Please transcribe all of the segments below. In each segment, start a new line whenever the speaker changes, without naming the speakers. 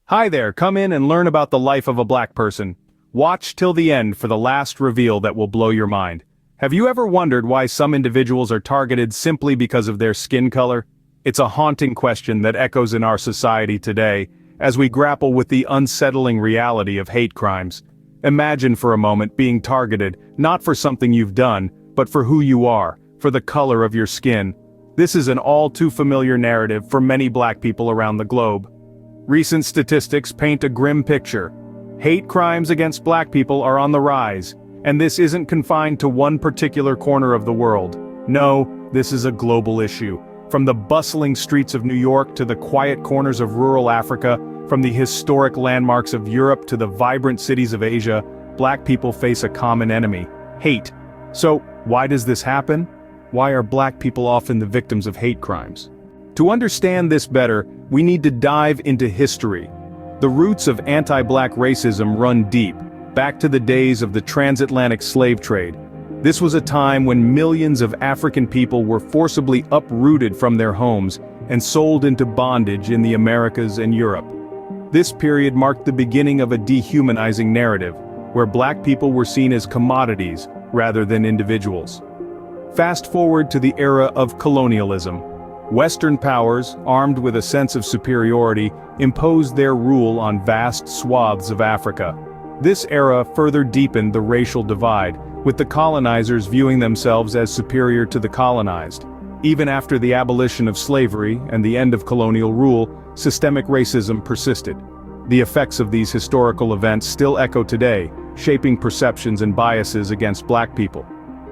Hi there, come in and learn about the life of a black person. Watch till the end for the last reveal that will blow your mind. Have you ever wondered why some individuals are targeted simply because of their skin color? It's a haunting question that echoes in our society today, as we grapple with the unsettling reality of hate crimes. Imagine for a moment being targeted, not for something you've done, but for who you are, for the color of your skin. This is an all too familiar narrative for many black people around the globe. Recent statistics paint a grim picture. Hate crimes against black people are on the rise, and this isn't confined to one particular corner of the world. No, this is a global issue. From the bustling streets of New York to the quiet corners of rural Africa, from the historic landmarks of Europe to the vibrant cities of Asia, black people face a common enemy: hate. So, why does this happen? Why are black people often the victims of hate crimes? To understand this better, we need to dive into history. The roots of anti-black racism run deep, back to the days of the transatlantic slave trade. This was a time when millions of African people were forcibly uprooted from their homes and sold into bondage in the Americas and Europe. This period marked the beginning of a dehumanizing narrative, where black people were seen as commodities rather than individuals. Fast forward to the era of colonialism. Western powers, armed with a sense of superiority, imposed their rule on vast swaths of Africa. This era further deepened the racial divide, with the colonizers viewing themselves as superior to the colonized. Even after the abolition of slavery and the end of colonial rule, systemic racism persisted. The effects of these historical events still echo today, shaping perceptions and biases against black people.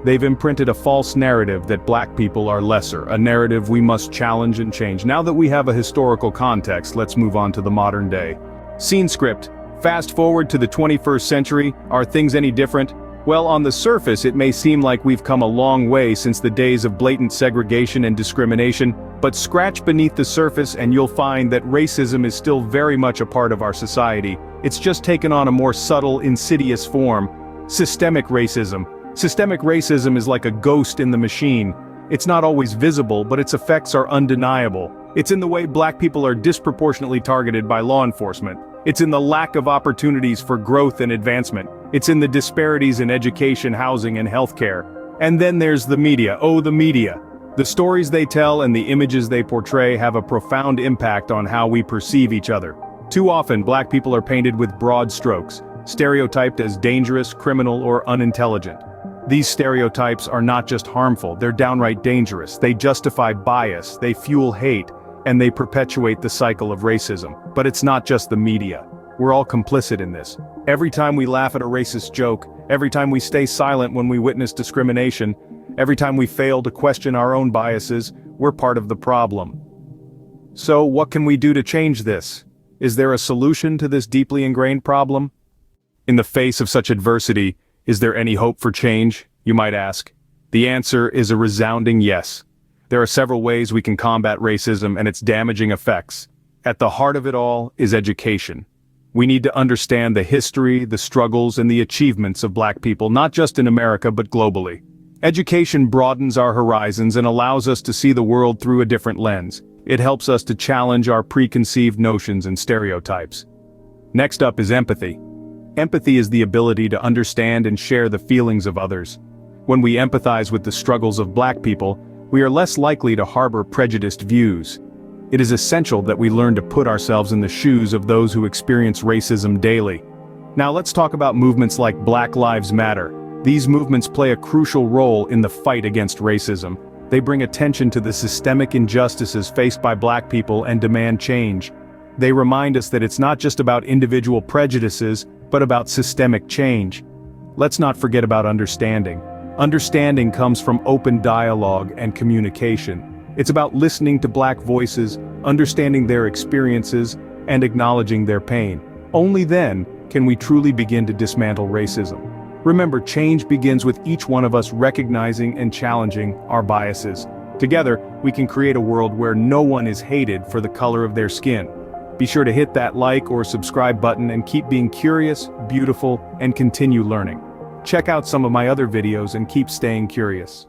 They've imprinted a false narrative that black people are lesser, a narrative we must challenge and change. Now that we have a historical context, let's move on to the modern day. Scene script. Fast forward to the 21st century, are things any different? Well, on the surface it may seem like we've come a long way since the days of blatant segregation and discrimination, but scratch beneath the surface and you'll find that racism is still very much a part of our society. It's just taken on a more subtle, insidious form. Systemic racism. Systemic racism is like a ghost in the machine. It's not always visible, but its effects are undeniable. It's in the way black people are disproportionately targeted by law enforcement. It's in the lack of opportunities for growth and advancement. It's in the disparities in education, housing, and healthcare. And then there's the media. Oh, the media. The stories they tell and the images they portray have a profound impact on how we perceive each other. Too often, black people are painted with broad strokes, stereotyped as dangerous, criminal, or unintelligent. These stereotypes are not just harmful, they're downright dangerous. They justify bias, they fuel hate, and they perpetuate the cycle of racism. But it's not just the media. We're all complicit in this. Every time we laugh at a racist joke, every time we stay silent when we witness discrimination, every time we fail to question our own biases, we're part of the problem. So, what can we do to change this? Is there a solution to this deeply ingrained problem? In the face of such adversity, is there any hope for change, you might ask? The answer is a resounding yes. There are several ways we can combat racism and its damaging effects. At the heart of it all is education. We need to understand the history, the struggles, and the achievements of black people, not just in America but globally. Education broadens our horizons and allows us to see the world through a different lens. It helps us to challenge our preconceived notions and stereotypes. Next up is empathy. Empathy is the ability to understand and share the feelings of others. When we empathize with the struggles of black people, we are less likely to harbor prejudiced views. It is essential that we learn to put ourselves in the shoes of those who experience racism daily. Now let's talk about movements like Black Lives Matter. These movements play a crucial role in the fight against racism. They bring attention to the systemic injustices faced by black people and demand change. They remind us that it's not just about individual prejudices, but about systemic change. Let's not forget about understanding. Understanding comes from open dialogue and communication. It's about listening to black voices, understanding their experiences, and acknowledging their pain. Only then can we truly begin to dismantle racism. Remember, change begins with each one of us recognizing and challenging our biases. Together, we can create a world where no one is hated for the color of their skin. Be sure to hit that like or subscribe button and keep being curious, beautiful, and continue learning. Check out some of my other videos and keep staying curious.